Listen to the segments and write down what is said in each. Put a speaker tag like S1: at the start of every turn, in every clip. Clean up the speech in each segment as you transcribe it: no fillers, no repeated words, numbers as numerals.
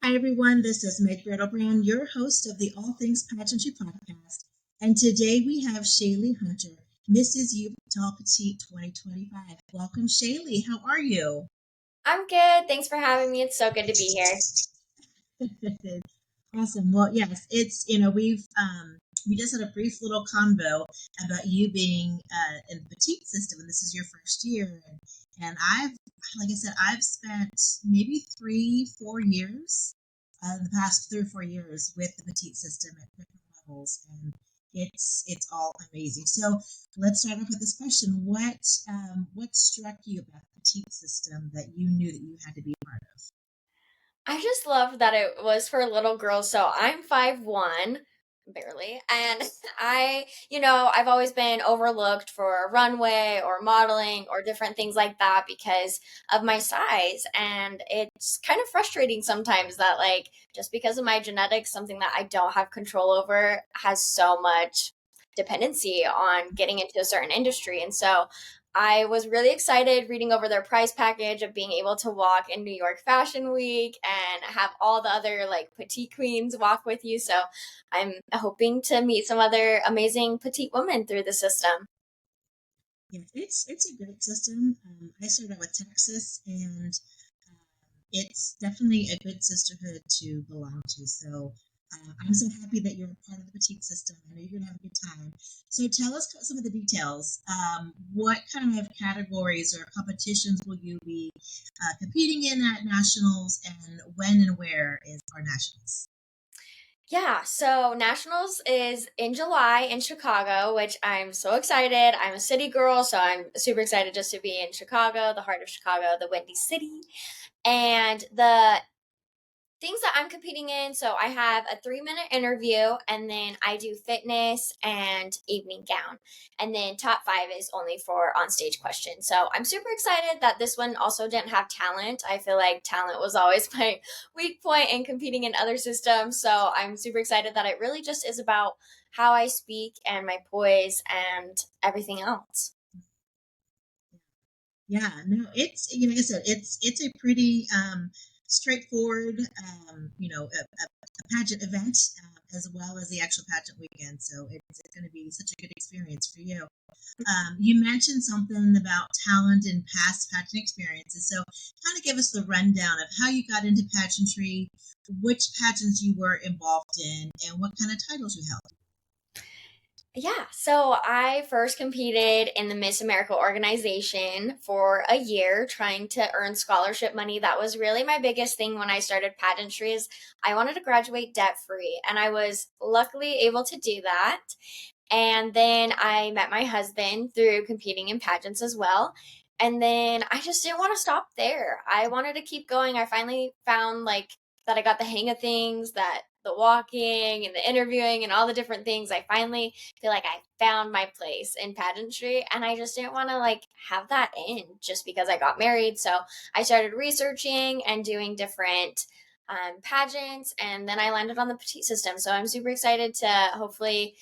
S1: Hi, everyone. This is Meg Brown, your host of the All Things Pageantry podcast. And today we have ShayLee Hunter, Mrs. Utah Petite 2025. Welcome, ShayLee. How are you?
S2: I'm good. Thanks for having me. It's so good to be here.
S1: Awesome. Well, yes, we just had a brief little convo about you being in the petite system, and this is your first year. And like I said, I've spent maybe 3, 4 years, the past 3 or 4 years with the petite system at different levels, and it's all amazing. So let's start off with this question: what struck you about the petite system that you knew that you had to be a part of?
S2: I just love that it was for little girls. So I'm 5'1", barely. And I've always been overlooked for runway or modeling or different things like that because of my size. And it's kind of frustrating sometimes that, like, just because of my genetics, something that I don't have control over has so much dependency on getting into a certain industry. And so I was really excited reading over their prize package of being able to walk in New York Fashion Week and have all the other like petite queens walk with you. So I'm hoping to meet some other amazing petite women through the system.
S1: Yeah, it's a great system. I started out with Texas, and it's definitely a good sisterhood to belong to. So I'm so happy that you're a part of the petite system. I know you're gonna have a good time. So tell us some of the details. What kind of categories or competitions will you be competing in at nationals, and when and where is our nationals?
S2: Yeah, so Nationals is in July in Chicago, which I'm so excited. I'm a city girl, so I'm super excited just to be in Chicago, the heart of Chicago, the Windy City. And the things that I'm competing in. So I have a 3-minute interview, and then I do fitness and evening gown. And then top five is only for on stage questions. So I'm super excited that this one also didn't have talent. I feel like talent was always my weak point in competing in other systems. So I'm super excited that it really just is about how I speak and my poise and everything else.
S1: Yeah, no, it's like I said, it's a pretty straightforward, a pageant event, as well as the actual pageant weekend. So it's going to be such a good experience for you. You mentioned something about talent and past pageant experiences. So kind of give us the rundown of how you got into pageantry, which pageants you were involved in, and what kind of titles you held.
S2: Yeah, so I first competed in the Miss America organization for a year trying to earn scholarship money. That was really my biggest thing when I started pageantry is I wanted to graduate debt free, and I was luckily able to do that. And then I met my husband through competing in pageants as well. And then I just didn't want to stop there. I wanted to keep going. I finally found like that I got the hang of things, that the walking and the interviewing and all the different things. I finally feel like I found my place in pageantry, and I just didn't want to like have that end just because I got married. So I started researching and doing different pageants, and then I landed on the petite system. So I'm super excited to hopefully,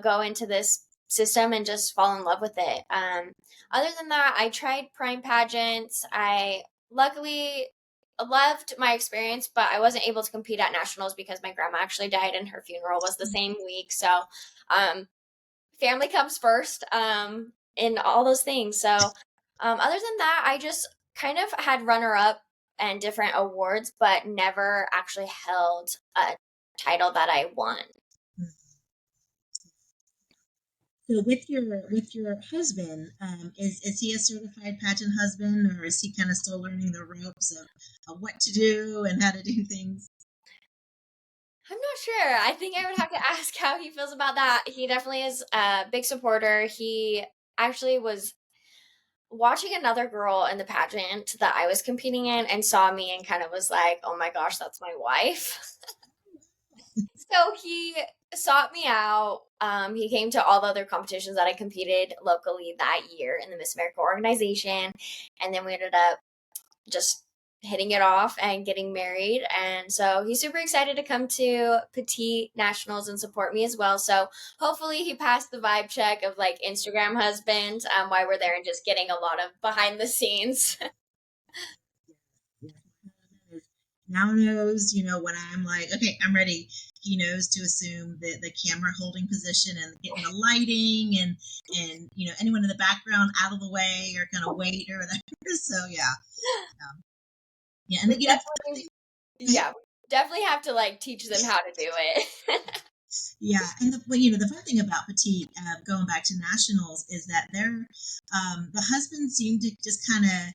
S2: go into this system and just fall in love with it. Other than that, I tried prime pageants. I luckily loved my experience, but I wasn't able to compete at nationals because my grandma actually died and her funeral was the same week. So, um, family comes first, in all those things. So, other than that, I just kind of had runner up and different awards, but never actually held a title that I won.
S1: So with your husband, is he a certified pageant husband, or is he kind of still learning the ropes of what to do and how to do things?
S2: I'm not sure. I think I would have to ask how he feels about that. He definitely is a big supporter. He actually was watching another girl in the pageant that I was competing in and saw me and kind of was like, oh my gosh, that's my wife. So he sought me out. He came to all the other competitions that I competed locally that year in the Miss America organization. And then we ended up just hitting it off and getting married. And so he's super excited to come to Petite Nationals and support me as well. So hopefully he passed the vibe check of like Instagram husband, while we're there and just getting a lot of behind the scenes.
S1: Yeah, yeah. now knows, when I'm like, okay, I'm ready. He knows to assume the camera holding position and getting the lighting and anyone in the background out of the way or kind of wait or whatever. So yeah, and
S2: We
S1: then,
S2: definitely, yeah, we definitely have to like teach them how to do it.
S1: yeah, and the fun thing about Petite, going back to nationals, is that the husbands seem to just kind of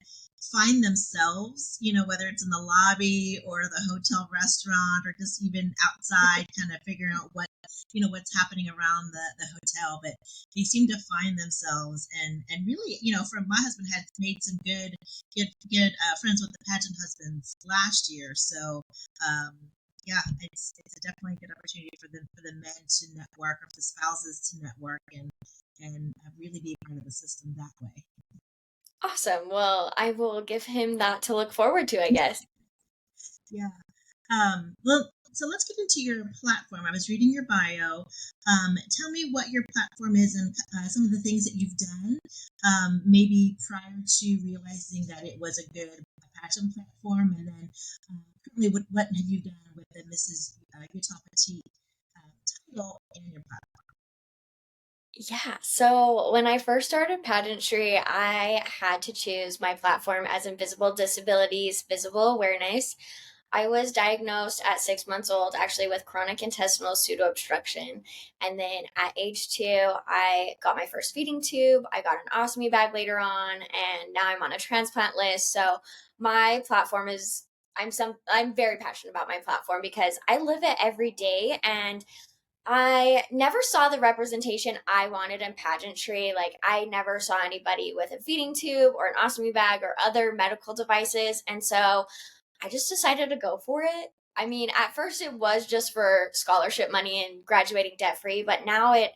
S1: find themselves, whether it's in the lobby or the hotel restaurant or just even outside, kind of figuring out what's happening around the hotel. But they seem to find themselves and really, from my husband had made some good friends with the pageant husbands last year, so. Yeah, it's a definitely a good opportunity for the men to network or for the spouses to network and really be part of the system that way.
S2: Awesome. Well, I will give him that to look forward to, I guess.
S1: Yeah. Well, so let's get into your platform. I was reading your bio. Tell me what your platform is and some of the things that you've done, maybe prior to realizing that it was a good pageant platform, and then currently what have you done with the Mrs. Utah Petite title and your platform?
S2: Yeah, so when I first started pageantry, I had to choose my platform as Invisible Disabilities, Visible Awareness. I was diagnosed at 6 months old, actually, with chronic intestinal pseudo-obstruction. And then at age 2, I got my first feeding tube. I got an ostomy bag later on, and now I'm on a transplant list. So my platform is I'm very passionate about my platform because I live it every day, and I never saw the representation I wanted in pageantry. Like, I never saw anybody with a feeding tube or an ostomy bag or other medical devices. And so I just decided to go for it. I mean, at first it was just for scholarship money and graduating debt free, but now it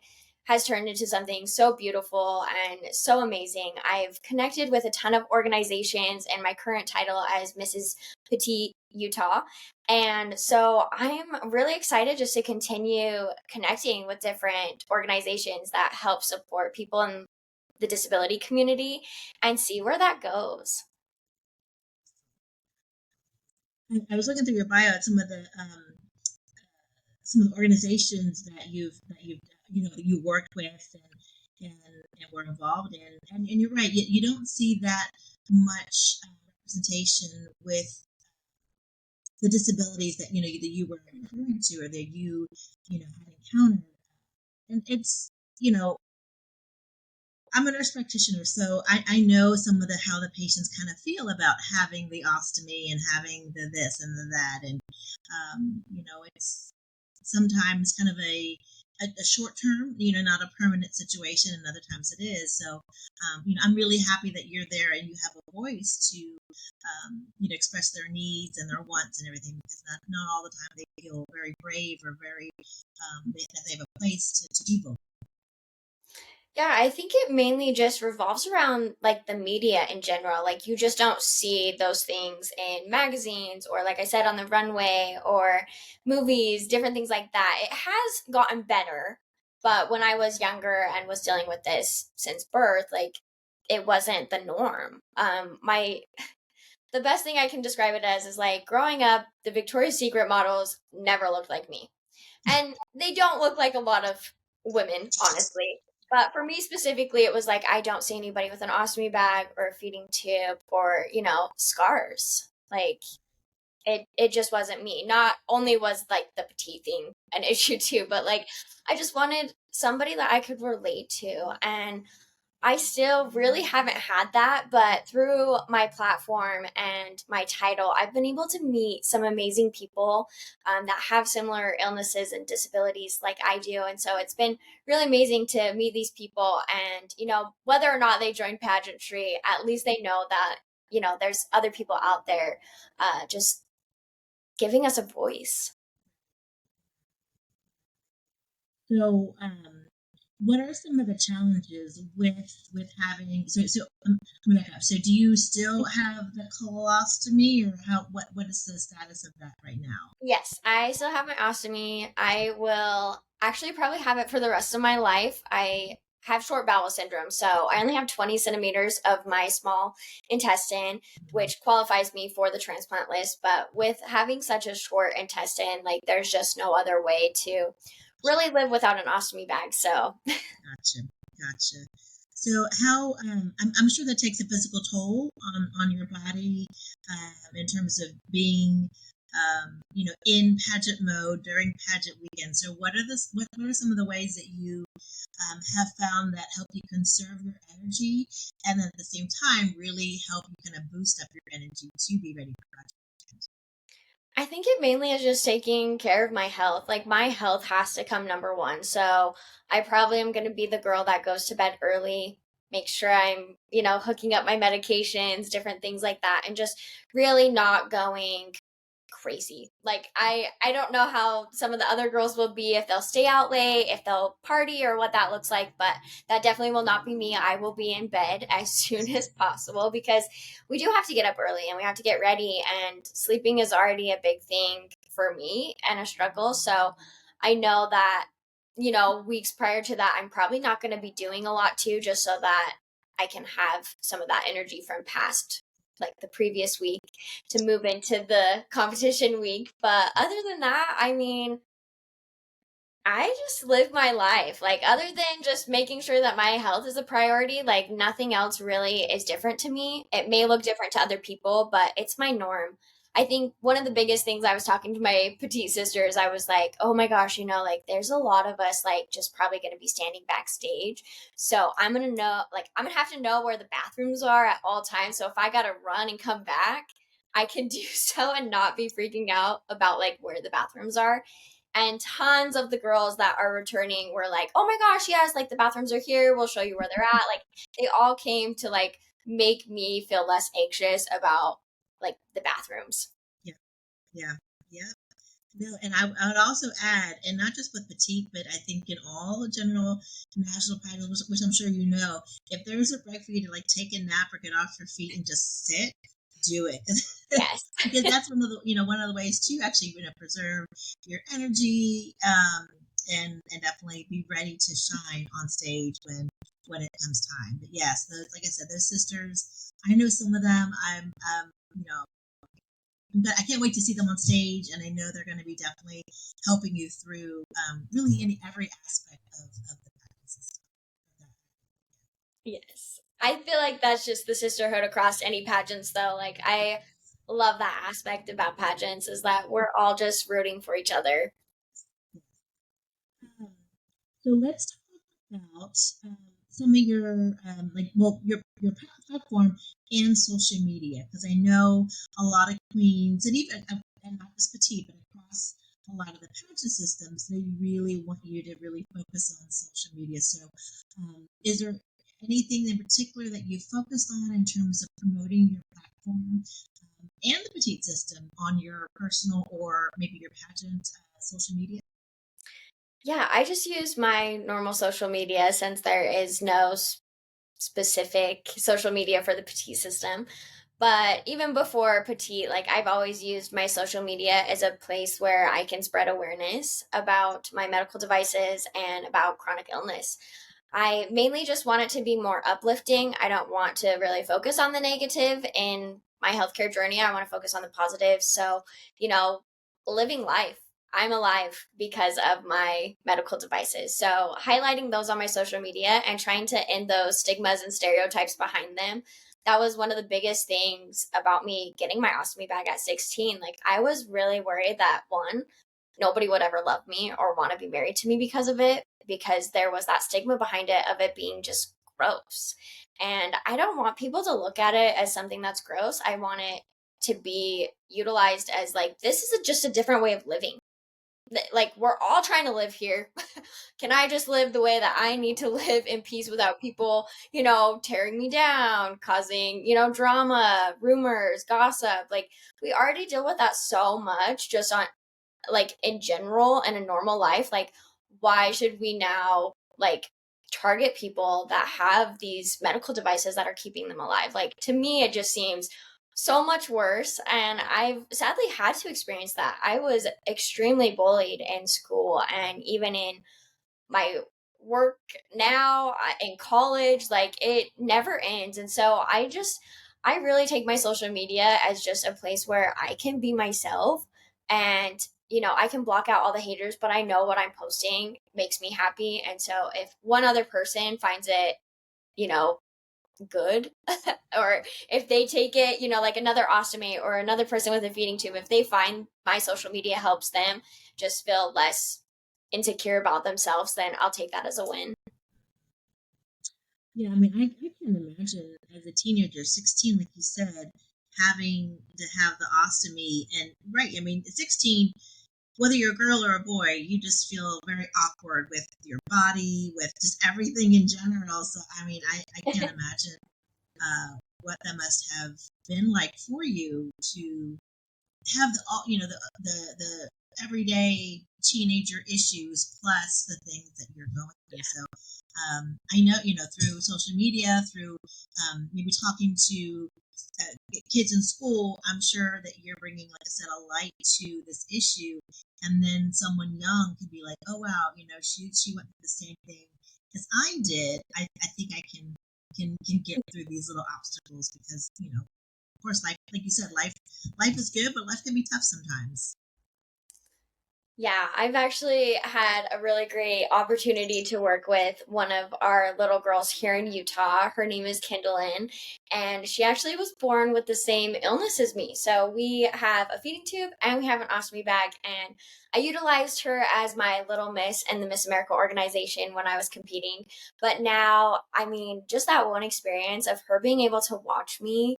S2: has turned into something so beautiful and so amazing. I've connected with a ton of organizations and my current title as Mrs. Petite Utah. And so I'm really excited just to continue connecting with different organizations that help support people in the disability community and see where that goes.
S1: I was looking through your bio at some of the organizations that you've that you worked with and were involved in, and you're right. You don't see that much representation with the disabilities that you were referring to or that had encountered, and it's you know I'm a nurse practitioner, so I know some of the how the patients kind of feel about having the ostomy and having the this and the that, and it's sometimes kind of a short term, not a permanent situation, and other times it is. So, I'm really happy that you're there and you have a voice to, express their needs and their wants and everything, because not all the time they feel very brave or very that they have a place to do both.
S2: Yeah, I think it mainly just revolves around like the media in general. Like, you just don't see those things in magazines or, like I said, on the runway or movies, different things like that. It has gotten better, but when I was younger and was dealing with this since birth, like, it wasn't the norm. My the best thing I can describe it as is like growing up, the Victoria's Secret models never looked like me. And they don't look like a lot of women, honestly. But for me specifically, it was like I don't see anybody with an ostomy bag or a feeding tube or, scars. Like, it just wasn't me. Not only was like the petite thing an issue too, but like I just wanted somebody that I could relate to. And I still really haven't had that, but through my platform and my title, I've been able to meet some amazing people that have similar illnesses and disabilities like I do. And so it's been really amazing to meet these people. And, whether or not they join pageantry, at least they know that, there's other people out there just giving us a voice.
S1: So, what are some of the challenges with having let me back up. So, do you still have the colostomy, or what is the status of that right now?
S2: Yes, I still have my ostomy. I will actually probably have it for the rest of my life. I have short bowel syndrome. So I only have 20 centimeters of my small intestine, which qualifies me for the transplant list. But with having such a short intestine, like there's just no other way to really live without an ostomy bag. So
S1: Gotcha. Gotcha. So how I'm sure that takes a physical toll on your body in terms of being in pageant mode during pageant weekend. So what are some of the ways that you have found that help you conserve your energy and then at the same time really help you kind of boost up your energy to be ready for pageant weekend?
S2: I think it mainly is just taking care of my health. Like my health has to come number one. So I probably am going to be the girl that goes to bed early, make sure I'm, hooking up my medications, different things like that, and just really not going crazy. Like I don't know how some of the other girls will be, if they'll stay out late, if they'll party or what that looks like, but that definitely will not be me. I will be in bed as soon as possible because we do have to get up early and we have to get ready, and sleeping is already a big thing for me and a struggle. So I know that weeks prior to that I'm probably not going to be doing a lot too, just so that I can have some of that energy from past, like the previous week, to move into the competition week. But other than that, I mean, I just live my life. Like, other than just making sure that my health is a priority, like, nothing else really is different to me. It may look different to other people, but it's my norm. I think one of the biggest things, I was talking to my petite sisters, I was like, oh my gosh, like, there's a lot of us, like, just probably going to be standing backstage. So I'm going to have to know where the bathrooms are at all times. So if I got to run and come back, I can do so and not be freaking out about, like, where the bathrooms are. And tons of the girls that are returning were like, oh my gosh, yes, like the bathrooms are here, we'll show you where they're at. Like, they all came to like make me feel less anxious about like the bathrooms.
S1: Yeah, yeah, yeah. No, and I would also add, and not just with petite, but I think in all general national pageants, which I'm sure you know, if there's a break for you to like take a nap or get off your feet and just sit, do it.
S2: Yes.
S1: Because that's one of the ways to actually preserve your energy and definitely be ready to shine on stage when it comes time. But yes, like I said, those sisters, I know some of them. I'm but I can't wait to see them on stage, and I know they're going to be definitely helping you through really every aspect of the practice system.
S2: Yes. I feel like that's just the sisterhood across any pageants, though. Like, I love that aspect about pageants, is that we're all just rooting for each other.
S1: Um, so let's talk about some of your your platform and social media, because I know a lot of queens, and even and not just petite, but across a lot of the pageant systems, they really want you to really focus on social media. So, is there anything in particular that you focused on in terms of promoting your platform and the petite system on your personal or maybe your pageant social media?
S2: Yeah, I just use my normal social media since there is no specific social media for the Petite system. But even before Petite, like I've always used my social media as a place where I can spread awareness about my medical devices and about chronic illness. I mainly just want it to be more uplifting. I don't want to really focus on the negative in my healthcare journey. I want to focus on the positive. So, you know, living life. I'm alive because of my medical devices. So, highlighting those on my social media and trying to end those stigmas and stereotypes behind them. That was one of the biggest things about me getting my ostomy bag at 16. Like, I was really worried that one, nobody would ever love me or want to be married to me because of it, because there was that stigma behind it of it being just gross. And I don't want people to look at it as something that's gross. I want it to be utilized as like, this is just a different way of living. Like, we're all trying to live here. Can I just live the way that I need to live in peace without people, tearing me down, causing, drama, rumors, gossip? Like, we already deal with that so much just on like in general and a normal life. Like, why should we now like target people that have these medical devices that are keeping them alive? Like, to me it just seems so much worse, and I've sadly had to experience that. I was extremely bullied in school and even in my work now, in college, like it never ends. And so I really take my social media as just a place where I can be myself, and I can block out all the haters, but I know what I'm posting makes me happy. And so if one other person finds it, you know, good, or if they take it, like another ostomy or another person with a feeding tube, if they find my social media helps them just feel less insecure about themselves, then I'll take that as a win.
S1: Yeah, I mean, I can imagine as a teenager, 16, like you said, having to have the ostomy. And right, I mean, at 16, whether you're a girl or a boy, you just feel very awkward with your body, with just everything in general. So, I mean, I can't imagine what that must have been like for you to have the all the everyday teenager issues plus the things that you're going through. So I know through social media, through maybe talking to kids in school, I'm sure that you're bringing, like I said, a light to this issue, and then someone young can be like, oh wow, she went through the same thing as I did. I think I can get through these little obstacles because of course, like you said, life is good, but life can be tough sometimes.
S2: Yeah, I've actually had a really great opportunity to work with one of our little girls here in Utah. Her name is Kindlin, and she actually was born with the same illness as me. So we have a feeding tube and we have an ostomy bag, and I utilized her as my little miss in the Miss America organization when I was competing. But now, I mean, just that one experience of her being able to watch me,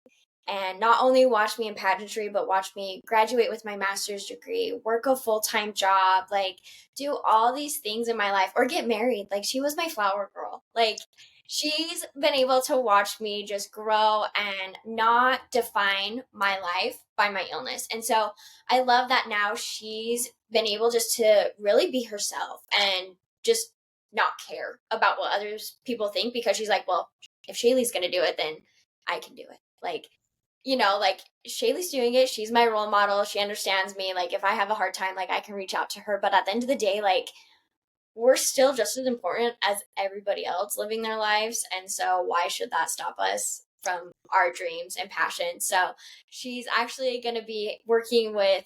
S2: and not only watch me in pageantry, but watch me graduate with my master's degree, work a full-time job, like do all these things in my life, or get married. Like she was my flower girl. Like she's been able to watch me just grow and not define my life by my illness. And so I love that now she's been able just to really be herself and just not care about what others people think, because she's like, well, if ShayLee's going to do it, then I can do it. Like, like ShayLee's doing it. She's my role model. She understands me. Like, if I have a hard time, like, I can reach out to her. But at the end of the day, like, we're still just as important as everybody else living their lives. And so, why should that stop us from our dreams and passions? So, she's actually going to be working with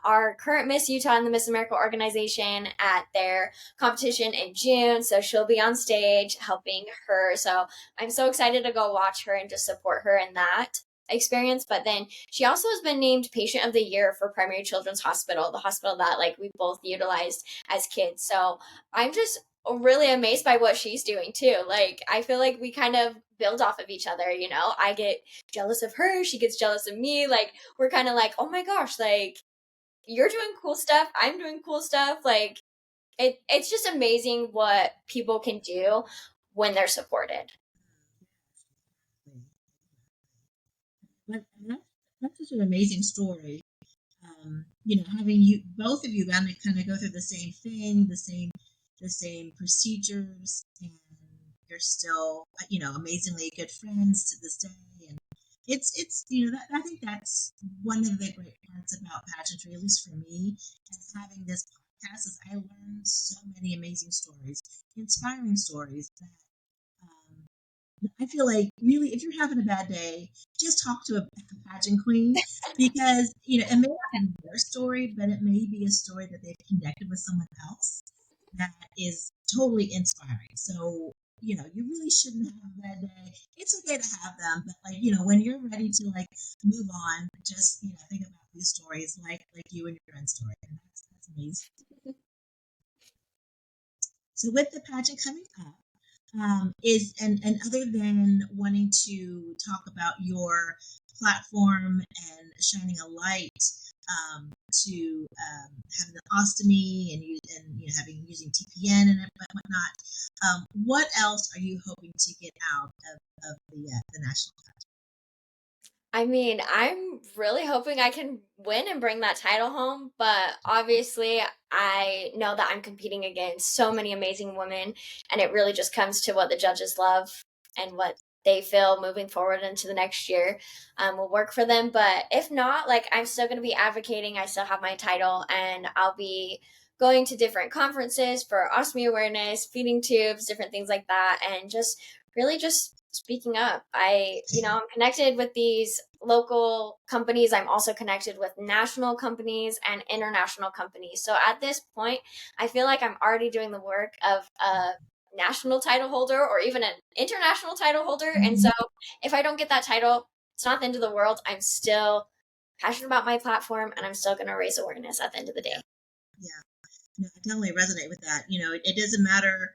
S2: our current Miss Utah and the Miss America organization at their competition in June. So, she'll be on stage helping her. So, I'm so excited to go watch her and just support her in that experience. But then she also has been named Patient of the Year for Primary Children's Hospital, the hospital that like we both utilized as kids. So I'm just really amazed by what she's doing too. Like I feel like we kind of build off of each other, I get jealous of her, she gets jealous of me. Like we're kind of like, oh my gosh, like you're doing cool stuff, I'm doing cool stuff. Like it's just amazing what people can do when they're supported.
S1: But that's such an amazing story. Having you both of you kind of go through the same thing, the same procedures, and you're still amazingly good friends to this day. And it's I think that's one of the great parts about pageantry, at least for me, and having this podcast is I learned so many amazing stories, inspiring stories that I feel like really, if you're having a bad day, just talk to a pageant queen because it may not be their story, but it may be a story that they've connected with someone else that is totally inspiring. So you really shouldn't have a bad day. It's okay to have them, but like when you're ready to like move on, just think about these stories like you and your friend's story, and that's amazing. So with the pageant coming up, is and other than wanting to talk about your platform and shining a light to having the ostomy and having using TPN and whatnot, what else are you hoping to get out of the national pageant?
S2: I mean, I'm really hoping I can win and bring that title home, but obviously, I know that I'm competing against so many amazing women, and it really just comes to what the judges love and what they feel moving forward into the next year will work for them. But if not, like, I'm still going to be advocating. I still have my title, and I'll be going to different conferences for ostomy awareness, feeding tubes, different things like that, and just really just speaking up. I'm connected with these local companies. I'm also connected with national companies and international companies. So at this point, I feel like I'm already doing the work of a national title holder or even an international title holder. And so if I don't get that title, it's not the end of the world. I'm still passionate about my platform and I'm still going to raise awareness at the end of the day.
S1: Yeah. No, I definitely resonate with that. It doesn't matter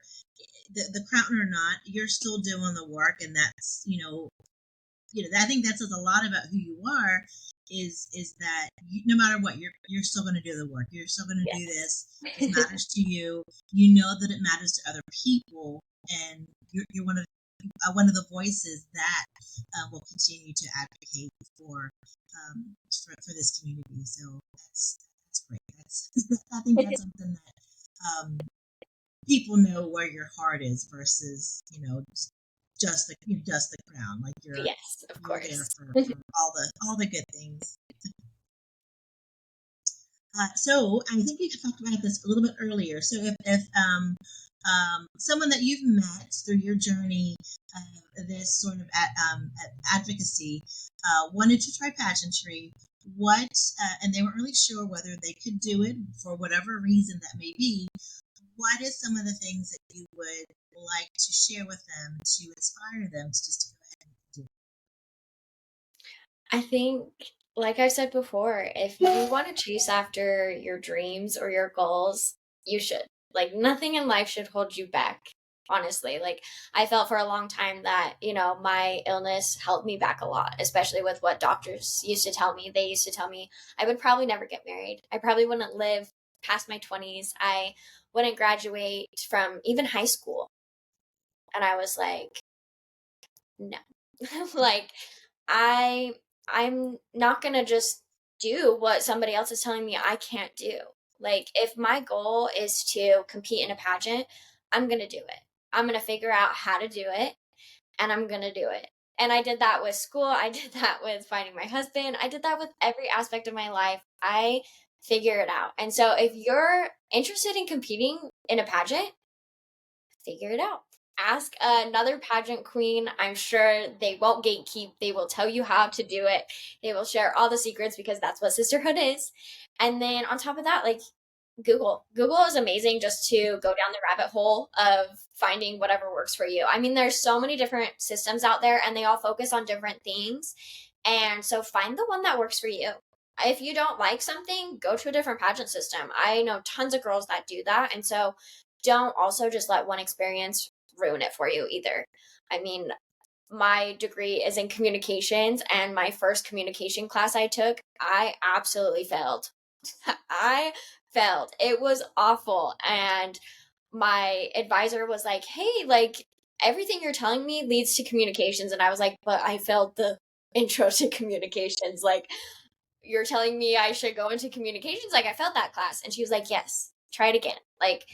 S1: the crown or not, you're still doing the work, and that's I think that says a lot about who you are. Is that no matter what, you're still going to do the work. You're still going to do this. It matters to you. You know that it matters to other people, and you're one of the voices that will continue to advocate for this community. So that's great. I think that's something that people know where your heart is versus just the crown. Like
S2: yes, of
S1: you're
S2: course.
S1: there for all the good things. So I think we talked about this a little bit earlier. So if someone that you've met through your journey, this sort of advocacy, wanted to try pageantry, and they weren't really sure whether they could do it for whatever reason that may be, what is some of the things that you would like to share with them to inspire them to just go ahead and do it?
S2: I think, like I said before, if you want to chase after your dreams or your goals, you should. Like, nothing in life should hold you back, honestly. Like, I felt for a long time that, my illness held me back a lot, especially with what doctors used to tell me. They used to tell me I would probably never get married. I probably wouldn't live past my 20s. I wouldn't graduate from even high school. And I was like, no. Like, I I'm not going to just do what somebody else is telling me I can't do. Like, if my goal is to compete in a pageant, I'm going to do it. I'm going to figure out how to do it, and I'm going to do it. And I did that with school. I did that with finding my husband. I did that with every aspect of my life. I figure it out. And so if you're interested in competing in a pageant, figure it out. Ask another pageant queen. I'm sure they won't gatekeep. They will tell you how to do it. They will share all the secrets because that's what sisterhood is. And then on top of that, like, Google. Google is amazing just to go down the rabbit hole of finding whatever works for you. I mean, there's so many different systems out there and they all focus on different things. And so find the one that works for you. If you don't like something, go to a different pageant system. I know tons of girls that do that. And so don't also just let one experience ruin it for you either. I mean, my degree is in communications, and my first communication class I took, I absolutely failed. I failed. It was awful. And my advisor was like, hey, like, everything you're telling me leads to communications. And I was like, but I failed the intro to communications. Like, you're telling me I should go into communications? Like, I failed that class. And she was like, yes, try it again. Like,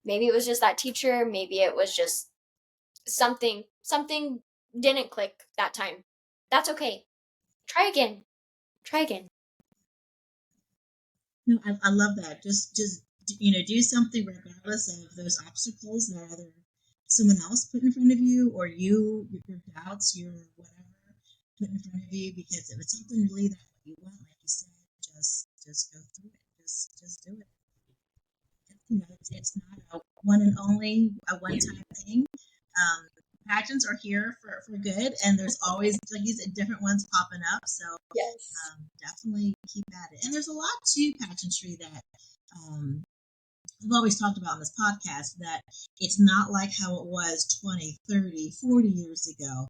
S2: maybe it was just that teacher. Maybe it was just something didn't click that time. That's okay. Try again. Try again.
S1: No, I love that. Just do something regardless of those obstacles that either someone else put in front of you or your doubts, your whatever put in front of you. Because if it's something really that you want, like you said, just go through it. Just do it. It's not a one and only a one time thing. Pageants are here for good, and there's always, like you said, different ones popping up. So
S2: Yes.
S1: definitely keep at it. And there's a lot to pageantry that we've always talked about on this podcast, that it's not like how it was 20, 30, 40 years ago.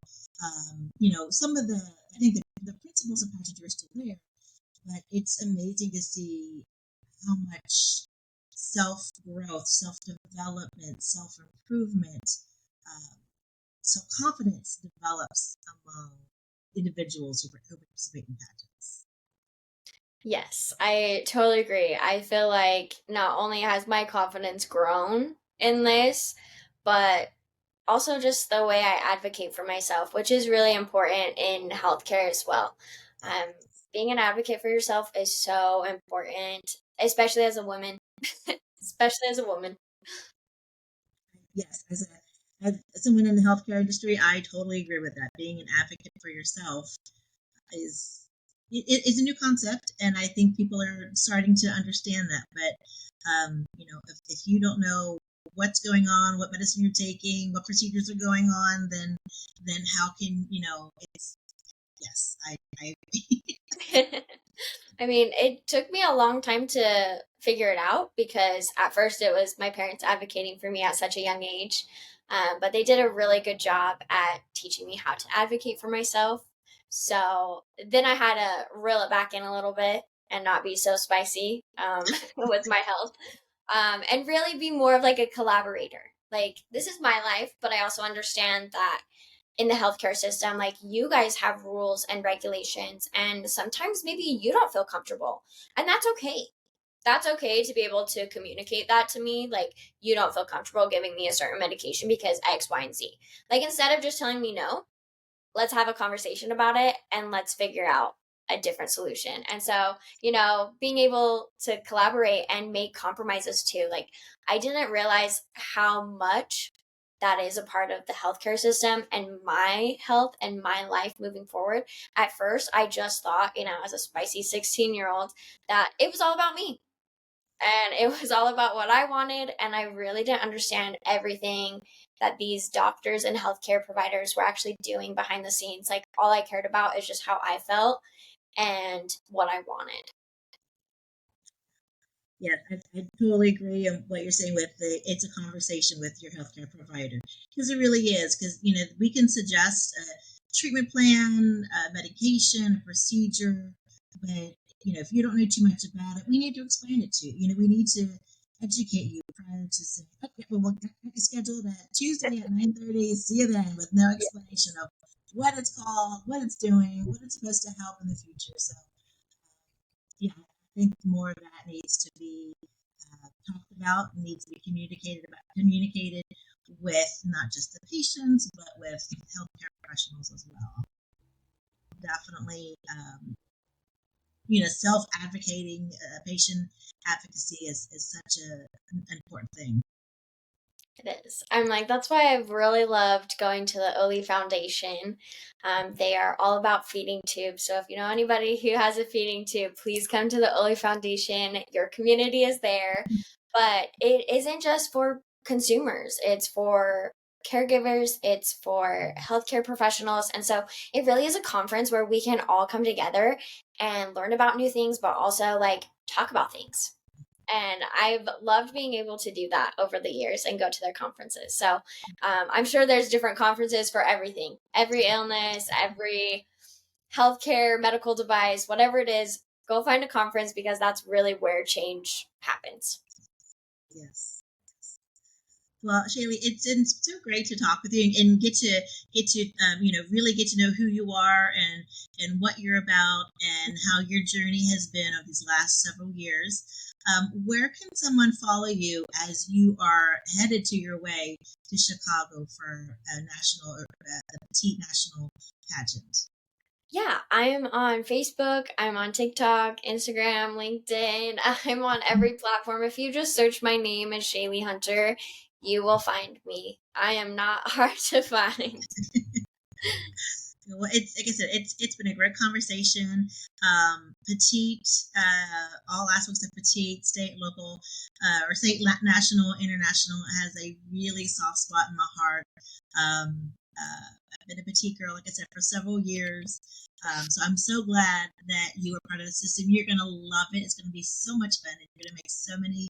S1: Some of I think the principles of pageantry are still there, but it's amazing to see how much self growth, self development, self improvement, self confidence develops among individuals who participate in pageants.
S2: Yes, I totally agree. I feel like not only has my confidence grown in this, but also just the way I advocate for myself, which is really important in healthcare as well. Um, Being an advocate for yourself is so important, especially as a woman. especially as a woman.
S1: Yes, as someone in the healthcare industry, I totally agree with that. Being an advocate for yourself is is a new concept, and I think people are starting to understand that. But if you don't know what's going on, what medicine you're taking, what procedures are going on, then how can it's yes, I
S2: I mean, it took me a long time to figure it out because at first it was my parents advocating for me at such a young age. But they did a really good job at teaching me how to advocate for myself. So then I had to reel it back in a little bit and not be so spicy with my health, and really be more of like a collaborator. Like, this is my life, but I also understand that in the healthcare system, like, you guys have rules and regulations, and sometimes maybe you don't feel comfortable, and that's okay. That's okay to be able to communicate that to me. Like, you don't feel comfortable giving me a certain medication because X, Y, and Z. Like, instead of just telling me no, let's have a conversation about it and let's figure out a different solution. And so, being able to collaborate and make compromises too. Like, I didn't realize how much that is a part of the healthcare system and my health and my life moving forward. At first, I just thought, as a spicy 16-year-old, that it was all about me and it was all about what I wanted. And I really didn't understand everything that these doctors and healthcare providers were actually doing behind the scenes. Like, all I cared about is just how I felt and what I wanted.
S1: Yeah, I totally agree on what you're saying with it's a conversation with your healthcare provider because it really is because we can suggest a treatment plan, a medication, a procedure, but if you don't know too much about it, we need to explain it to you. We need to educate you prior to saying, okay, well, we'll get scheduled at Tuesday at 9:30. See you then, with no
S2: Yeah.
S1: explanation of what it's called, what it's doing, what it's supposed to help in the future. So yeah, I think more of that needs to be talked about, needs to be communicated with not just the patients, but with healthcare professionals as well. Definitely, self advocating, patient advocacy is such an important thing.
S2: It is. I'm like, that's why I've really loved going to the Oli Foundation. They are all about feeding tubes. So if you know anybody who has a feeding tube, please come to the Oli Foundation. Your community is there. But it isn't just for consumers, it's for caregivers, it's for healthcare professionals. And so it really is a conference where we can all come together and learn about new things, but also like talk about things. And I've loved being able to do that over the years and go to their conferences. So I'm sure there's different conferences for everything, every illness, every healthcare, medical device, whatever it is. Go find a conference because that's really where change happens.
S1: Yes. Well, ShayLee, it's so great to talk with you and get to really get to know who you are and what you're about and how your journey has been over these last several years. Where can someone follow you as you are headed to your way to Chicago for a national or the Petite National Pageant?
S2: Yeah, I'm on Facebook, I'm on TikTok, Instagram, LinkedIn. I'm on every platform. If you just search my name as ShayLee Hunter, you will find me. I am not hard to find.
S1: Well, it's like I said, it's been a great conversation. Petite, all aspects of petite, state, local, or state, national, international, has a really soft spot in my heart. I've been a petite girl, like I said, for several years. So I'm so glad that you are part of the system. You're gonna love it. It's gonna be so much fun, and you're gonna make so many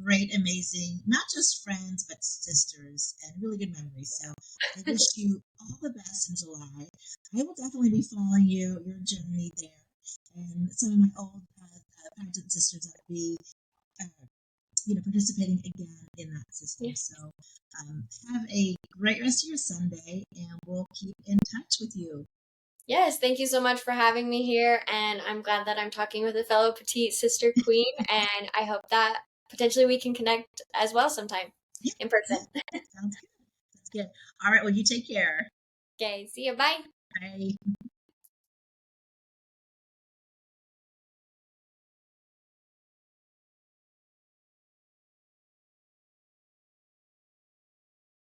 S1: great, amazing, not just friends, but sisters and really good memories. So I wish you all the best in July. I will definitely be following your journey there. And some of my old pageant sisters that will be, uh, participating again in that system.
S2: Yeah.
S1: So have a great rest of your Sunday, and we'll keep in touch with you.
S2: Yes, thank you so much for having me here. And I'm glad that I'm talking with a fellow petite sister queen. And I hope that potentially we can connect as well sometime
S1: Yeah,
S2: in
S1: yeah,
S2: person.
S1: sounds good. That's good. All right. Well, you take care.
S2: Okay, see you. Bye.
S1: Bye.